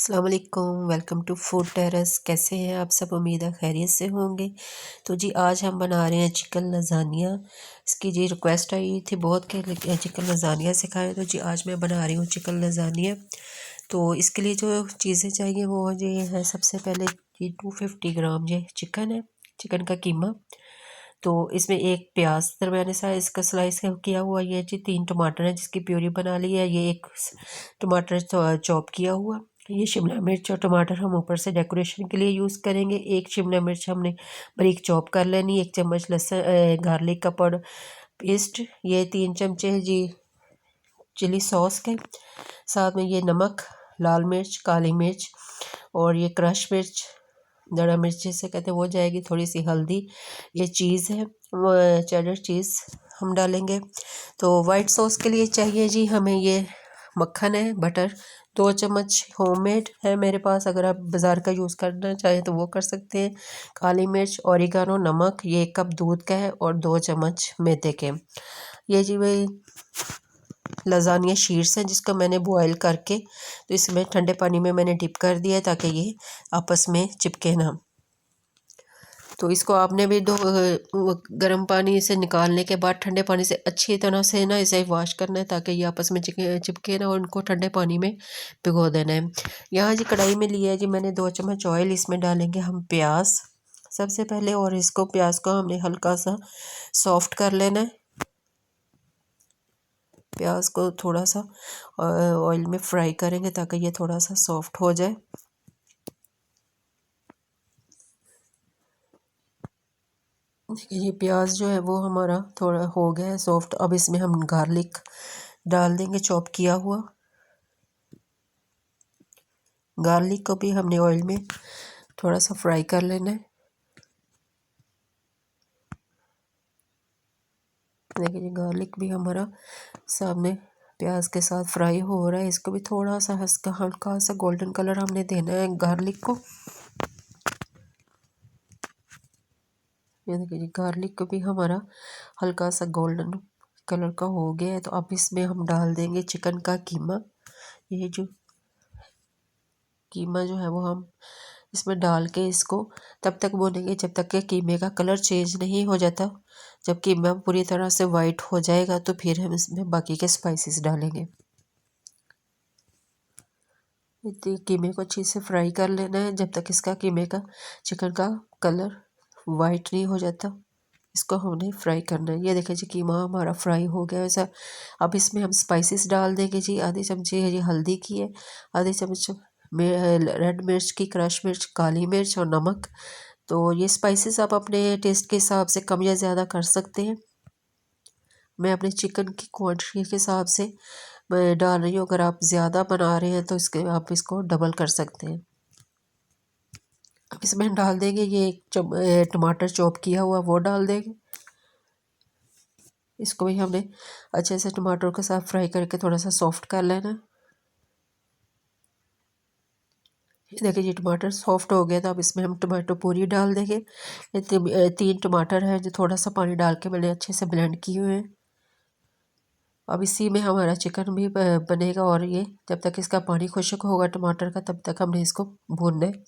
अस्सलाम वालेकुम, welcome to food terrace. कैसे हैं आप सब? उम्मीद है खैरियत से होंगे। तो जी आज हम बना रहे हैं चिकन लज़ानिया। इसकी जी रिक्वेस्ट आई थी बहुत कि चिकन लज़ानिया सिखाएं, तो जी आज मैं बना रही हूँ चिकन लज़ानिया। तो इसके लिए जो चीज़ें चाहिए वो ये है। सबसे पहले ये 250 ग्राम ये चिकन है, चिकन का कीमा। तो इसमें एक प्याज दरमियाने साइज का स्लाइस किया हुआ, ये जी 3 टमाटर है जिसकी प्यूरी बना ली है, ये एक टमाटर चॉप किया हुआ, ये शिमला मिर्च और टमाटर हम ऊपर से डेकोरेशन के लिए यूज़ करेंगे। एक शिमला मिर्च हमने बारीक चॉप कर लेनी, एक चम्मच लहसुन गार्लिक का पाउडर पेस्ट, ये 3 चमचे है जी चिली सॉस के, साथ में ये नमक, लाल मिर्च, काली मिर्च और ये क्रश मिर्च, दड़ा मिर्च जिसे कहते हैं वो जाएगी, थोड़ी सी हल्दी, ये चीज़ है वो चेडर चीज़ हम डालेंगे। तो वाइट सॉस के लिए चाहिए जी हमें ये मक्खन है, बटर 2 चम्मच होममेड है मेरे पास, अगर आप बाज़ार का यूज़ करना चाहें तो वो कर सकते हैं। काली मिर्च, ओरिगानो, नमक, ये 1 कप दूध का है और 2 चम्मच मैदे के। ये जी वही लज़ानिया शीट्स हैं जिसको मैंने बॉयल करके तो इसमें ठंडे पानी में मैंने डिप कर दिया है ताकि ये आपस में चिपके ना। तो इसको आपने भी दो गर्म पानी से निकालने के बाद ठंडे पानी से अच्छी तरह से ना इसे वॉश करना है ताकि ये आपस में चिपके ना, और उनको ठंडे पानी में भिगो देना है। यहाँ जी कढ़ाई में लिया है जी मैंने 2 चम्मच ऑयल, इसमें डालेंगे हम प्याज सबसे पहले, और इसको प्याज को हमने हल्का सा सॉफ्ट कर लेना है। प्याज को थोड़ा सा ऑयल में फ्राई करेंगे ताकि ये थोड़ा सा सॉफ्ट हो जाए। ये प्याज जो है वो हमारा थोड़ा हो गया है सॉफ्ट। अब इसमें हम गार्लिक डाल देंगे चॉप किया हुआ। गार्लिक को भी हमने ऑयल में थोड़ा सा फ्राई कर लेना है। देखिए गार्लिक भी हमारा सामने प्याज के साथ फ्राई हो रहा है। इसको भी थोड़ा सा हल्का सा गोल्डन कलर हमने देना है गार्लिक को। ये देखिए गार्लिक को भी हमारा हल्का सा गोल्डन कलर का हो गया है। तो अब इसमें हम डाल देंगे चिकन का कीमा। ये जो कीमा जो है वो हम इसमें डाल के इसको तब तक भूनेंगे जब तक कि कीमे का कलर चेंज नहीं हो जाता। जब कीमा पूरी तरह से वाइट हो जाएगा तो फिर हम इसमें बाकी के स्पाइसेस डालेंगे। कीमे को अच्छे से फ्राई कर लेना है जब तक इसका कीमे का चिकन का कलर वाइट नहीं हो जाता। इसको हमने फ्राई करना है। ये देखिए जी कीमा हमारा फ्राई हो गया वैसा। अब इसमें हम स्पाइसेस डाल देंगे जी। आधी चमचे है जी हल्दी की है, आधी चम्मच रेड मिर्च की, क्रश मिर्च, काली मिर्च और नमक। तो ये स्पाइसेस आप अपने टेस्ट के हिसाब से कम या ज़्यादा कर सकते हैं। मैं अपने चिकन की क्वांटिटी के हिसाब से मैं डाल रही हूँ। अगर आप ज़्यादा बना रहे हैं तो इसके आप इसको डबल कर सकते हैं। अब इसमें डाल देंगे ये टमाटर चॉप किया हुआ वो डाल देंगे। इसको भी हमने अच्छे से टमाटर के साथ फ्राई करके थोड़ा सा सॉफ्ट कर लेना। देखिए ये टमाटर सॉफ्ट हो गया तो अब इसमें हम टमाटो पूरी डाल देंगे। 3 टमाटर है जो थोड़ा सा पानी डाल के मैंने अच्छे से ब्लेंड किए हुए हैं। अब इसी में हमारा चिकन भी बनेगा, और ये जब तक इसका पानी खुश्क होगा टमाटर का तब तक हमने इसको भूनना है।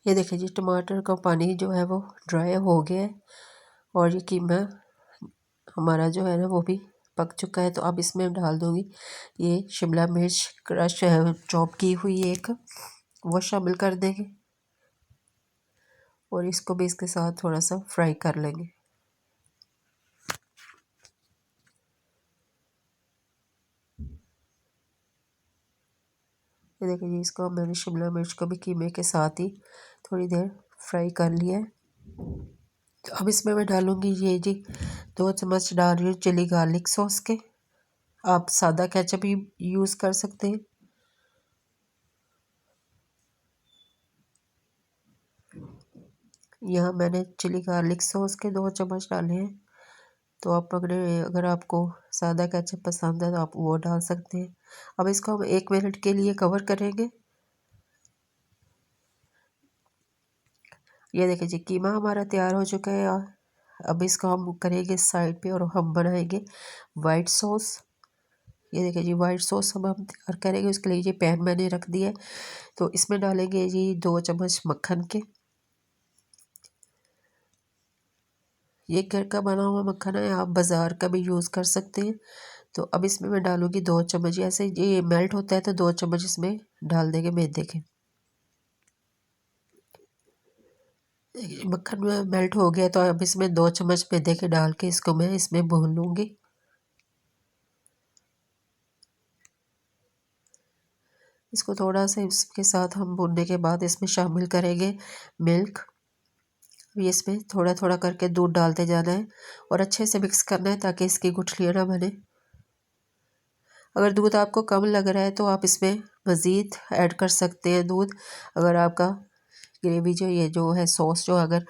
ये देखिए जी टमाटर का पानी जो है वो ड्राई हो गया है, और ये कीमा हमारा जो है ना वो भी पक चुका है। तो अब इसमें डाल दूँगी ये शिमला मिर्च क्रश चॉप की हुई एक, वो शामिल कर देंगे और इसको भी इसके साथ थोड़ा सा फ्राई कर लेंगे। ये देखिए जी इसको मैंने शिमला मिर्च को भी कीमे के साथ ही थोड़ी देर फ्राई कर लिया है। तो अब इसमें मैं डालूँगी ये जी 2 चम्मच डाल रही हूँ चिली गार्लिक सॉस के। आप सादा केचप भी यूज़ कर सकते हैं। यहाँ मैंने चिली गार्लिक सॉस के 2 चम्मच डाले हैं। तो आप अगर आपको सादा केचप पसंद है तो आप वो डाल सकते हैं। अब इसको हम 1 मिनट के लिए कवर करेंगे। ये देखिए जी कीमा हमारा तैयार हो चुका है। अब इसको हम करेंगे साइड पे और हम बनाएंगे वाइट सॉस। ये देखिए जी, वाइट सॉस हम तैयार करेंगे। उसके लिए ये पैन मैंने रख दिया है, तो इसमें डालेंगे जी 2 चम्मच मक्खन के। ये घर का बना हुआ मक्खन है, आप बाज़ार का भी यूज़ कर सकते हैं। तो अब इसमें मैं डालूंगी 2 चम्मच, ऐसे ये मेल्ट होता है तो 2 चम्मच इसमें डाल देंगे मैदे के। मक्खन में मेल्ट हो गया तो अब इसमें 2 चम्मच मैदे के डाल के इसको मैं इसमें भून लूँगी। इसको थोड़ा सा इसके साथ हम भूनने के बाद इसमें शामिल करेंगे मिल्क। ये इसमें थोड़ा थोड़ा करके दूध डालते जाना है और अच्छे से मिक्स करना है ताकि इसकी गुठलियाँ ना बने। अगर दूध आपको कम लग रहा है तो आप इसमें मज़ीद ऐड कर सकते हैं दूध। अगर आपका ग्रेवी जो ये जो है सॉस जो अगर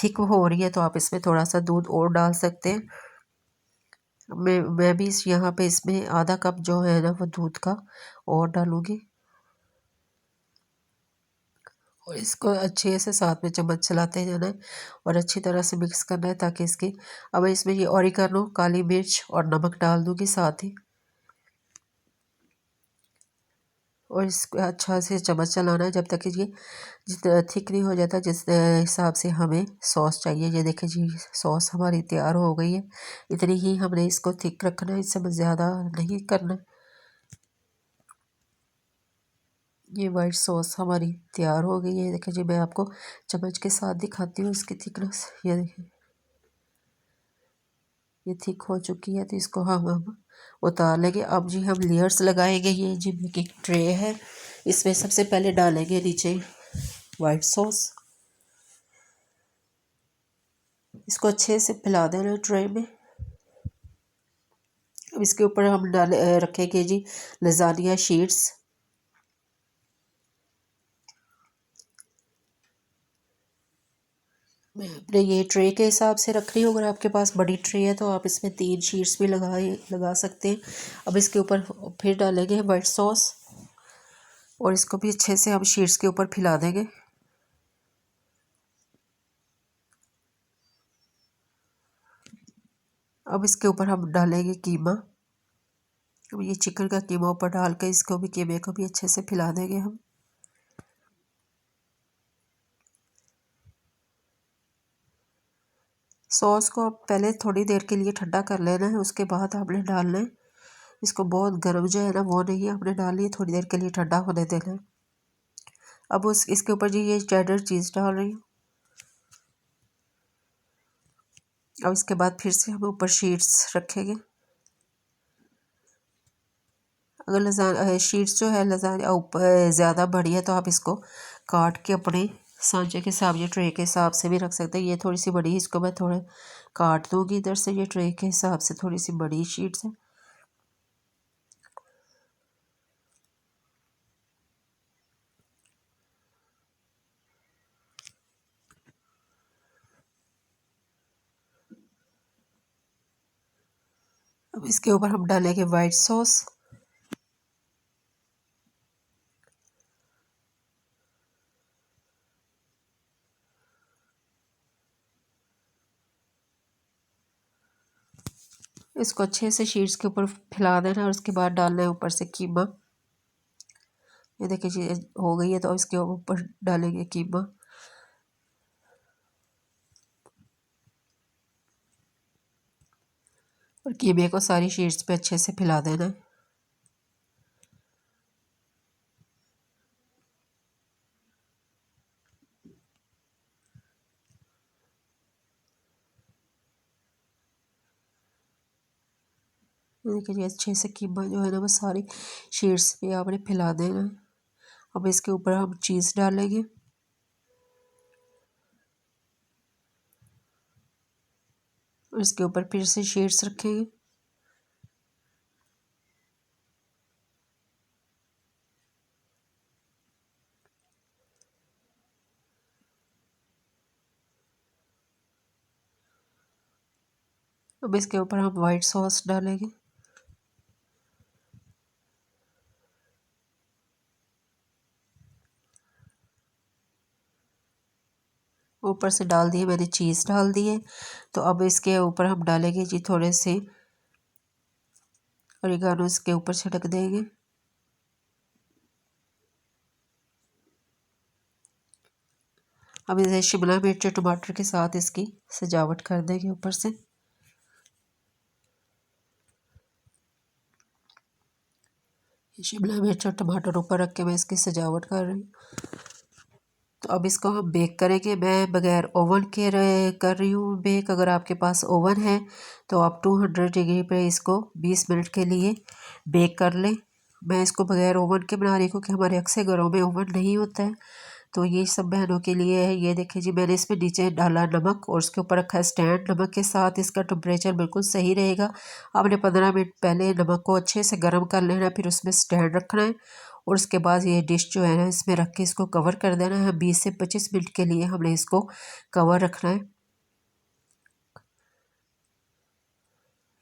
थिक हो रही है तो आप इसमें थोड़ा सा दूध और डाल सकते हैं। मैं भी इस यहाँ पे इसमें आधा कप जो है ना वो दूध का और डालूँगी और इसको अच्छे से साथ में चम्मच चलाते जाना है और अच्छी तरह से मिक्स करना है ताकि इसकी। अब इसमें ये ऑरिगेनो, काली मिर्च और नमक डाल दूँगी साथ ही और इसको अच्छा से चम्मच चलाना है जब तक कि ये जितना थिक नहीं हो जाता, जिस हिसाब से हमें सॉस चाहिए। ये देखिए जी, सॉस हमारी तैयार हो गई है। इतनी ही हमने इसको थिक रखना है, इससे ज़्यादा नहीं करना। ये वाइट सॉस हमारी तैयार हो गई है। देखिए जी, मैं आपको चम्मच के साथ दिखाती हूँ इसकी थिकनेस। ये देखिए, ये थिक हो चुकी है तो इसको हम उतार लेंगे। अब जी हम लेयर्स लगाएंगे। ये जी बेकिंग ट्रे है, इसमें सबसे पहले डालेंगे नीचे वाइट सॉस। इसको अच्छे से फैला देना ट्रे में। अब इसके ऊपर हम रखेंगे जी लजानिया शीट्स। मैं अपने ये ट्रे के हिसाब से रख रही हूँ। अगर आपके पास बड़ी ट्रे है तो आप इसमें 3 शीट्स भी लगा सकते हैं। अब इसके ऊपर फिर डालेंगे वाइट सॉस और इसको भी अच्छे से हम शीट्स के ऊपर फैला देंगे। अब इसके ऊपर हम डालेंगे कीमा। अब ये चिकन का कीमा ऊपर डाल के इसको भी कीमे को भी अच्छे से फैला देंगे हम। सॉस को आप पहले थोड़ी देर के लिए ठंडा कर लेना है, उसके बाद आपने डालना है। इसको बहुत गर्म जो है ना वो नहीं आपने डालनी है, थोड़ी देर के लिए ठंडा होने देना है। अब उस इसके ऊपर जी ये चेडर चीज़ डाल रही हूँ। अब इसके बाद फिर से हम ऊपर शीट्स रखेंगे। अगर शीट्स जो है लजानिया ऊपर ज़्यादा बड़ी है तो आप इसको काट के अपने सांचे के हिसाब, ये ट्रे के हिसाब से भी रख सकते हैं। ये थोड़ी सी बड़ी है, इसको मैं थोड़ा काट दूँगी इधर से। ये ट्रे के हिसाब से थोड़ी सी बड़ी शीट्स है। अब इसके ऊपर हम डालेंगे वाइट सॉस। इसको अच्छे से शीट्स के ऊपर फैला देना और उसके बाद डालना है ऊपर से कीमा। ये देखिए जी हो गई है तो इसके ऊपर डालेंगे कीमा और कीमे को सारी शीट्स पे अच्छे से फैला देना है। देखिए जी, अच्छे से कीमा जो है ना वो सारी शीट्स पे आपने फैला देना है। अब इसके ऊपर हम चीज़ डालेंगे और इसके ऊपर फिर से शीट्स रखेंगे। अब इसके ऊपर हम वाइट सॉस डालेंगे। ऊपर से डाल दिए मैंने, चीज़ डाल दिए। तो अब इसके ऊपर हम डालेंगे जी थोड़े से ओरिगानो, इसके ऊपर छिड़क देंगे। अब इसे शिमला मिर्च और टमाटर के साथ इसकी सजावट कर देंगे ऊपर से। शिमला मिर्च और टमाटर ऊपर रख के मैं इसकी सजावट कर रही हूँ। तो अब इसको हम बेक करेंगे। मैं बगैर ओवन के कर रही हूँ बेक। अगर आपके पास ओवन है तो आप 200 डिग्री पे इसको 20 मिनट के लिए बेक कर लें। मैं इसको बगैर ओवन के बना रही हूँ क्योंकि हमारे अक्सर घरों में ओवन नहीं होता है। तो ये सब बहनों के लिए है। ये देखिए जी, मैंने इसमें नीचे डाला नमक और उसके ऊपर रखा है स्टैंड। नमक के साथ इसका टेम्परेचर बिल्कुल सही रहेगा। आपने 15 मिनट पहले नमक को अच्छे से गर्म कर लेना है, फिर उसमें स्टैंड रखना है और उसके बाद ये डिश जो है ना इसमें रख के इसको कवर कर देना है। 20 से 25 मिनट के लिए हमने इसको कवर रखना है।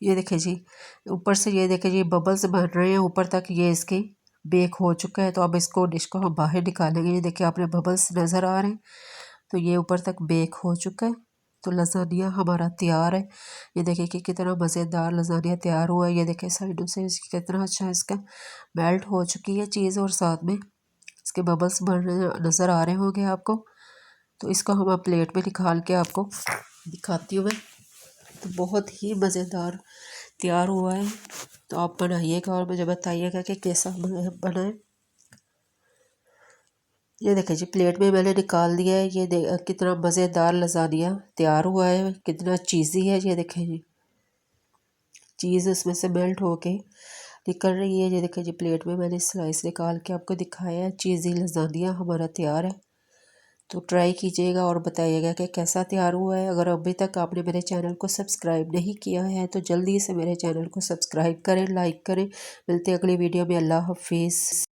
ये देखिए जी, ऊपर से ये देखिए जी बबल्स बन रहे हैं ऊपर तक, ये इसके बेक हो चुका है। तो अब इसको डिश को हम बाहर निकालेंगे। ये देखिए आपने बबल्स नज़र आ रहे हैं, तो ये ऊपर तक बेक हो चुका है। तो लजानिया हमारा तैयार है। ये देखिए कि कितना मज़ेदार लजानिया तैयार हुआ है। ये देखिए साइडों से कितना अच्छा इसका मेल्ट हो चुकी है चीज़ और साथ में इसके बबल्स बन रहे नज़र आ रहे होंगे आपको। तो इसको हम अब प्लेट में निकाल के आपको दिखाती हूँ मैं। तो बहुत ही मज़ेदार तैयार हुआ है। तो आप बनाइएगा और मुझे बताइएगा कि कैसा बना है। ये देखिए जी प्लेट में मैंने निकाल दिया है। ये कितना मज़ेदार लजानिया तैयार हुआ है, कितना चीज़ी है। ये देखें जी, चीज़ इसमें से मेल्ट होके निकल रही है। ये देखिए जी प्लेट में मैंने स्लाइस निकाल के आपको दिखाया है। चीज़ी लजानिया हमारा तैयार है। तो ट्राई कीजिएगा और बताइएगा कि कैसा तैयार हुआ है। अगर अभी तक आपने मेरे चैनल को सब्सक्राइब नहीं किया है तो जल्दी से मेरे चैनल को सब्सक्राइब करें, लाइक करें। मिलते हैं अगली वीडियो में। अल्लाह हाफिज़।